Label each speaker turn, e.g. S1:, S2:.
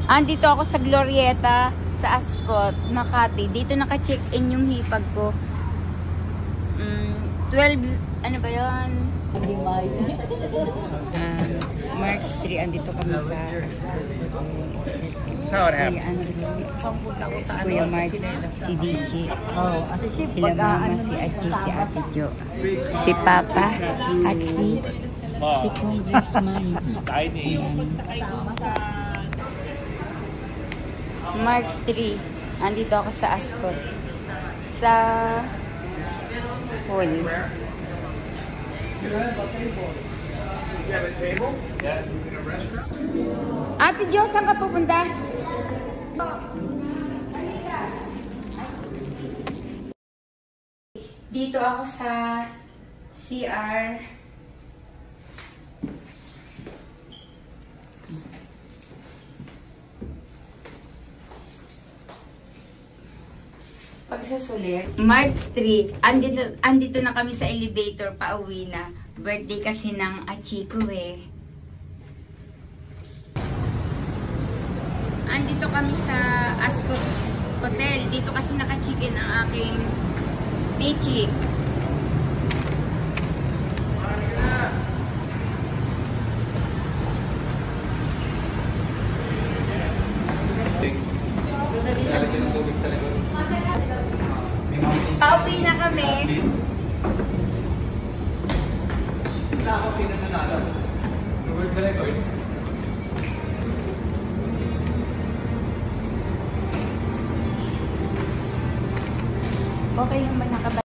S1: Andito ako sa Glorieta, sa Ascot, Makati. Dito naka-check-in yung hipag ko. 12, ano ba yan? March 3, andito kami sa Kuya Mark, si DJ. Sila mama, si Achi, si Ate Jo. Si Papa, at si Congressman. Ayan. March 3, andito ako sa Ascot. Sa full. Ate Jo, saan ka pupunta? Dito ako sa CR. Pagsasulit. March 3, andito na kami sa elevator, pauwi na. Birthday kasi ng Achiko eh. Andito kami sa Ascot Hotel. Dito kasi naka-check-in ang aking Pichi. Pauwi na kami. Ako sino nanalo? Robert Gregor. Okay naman nakabalik.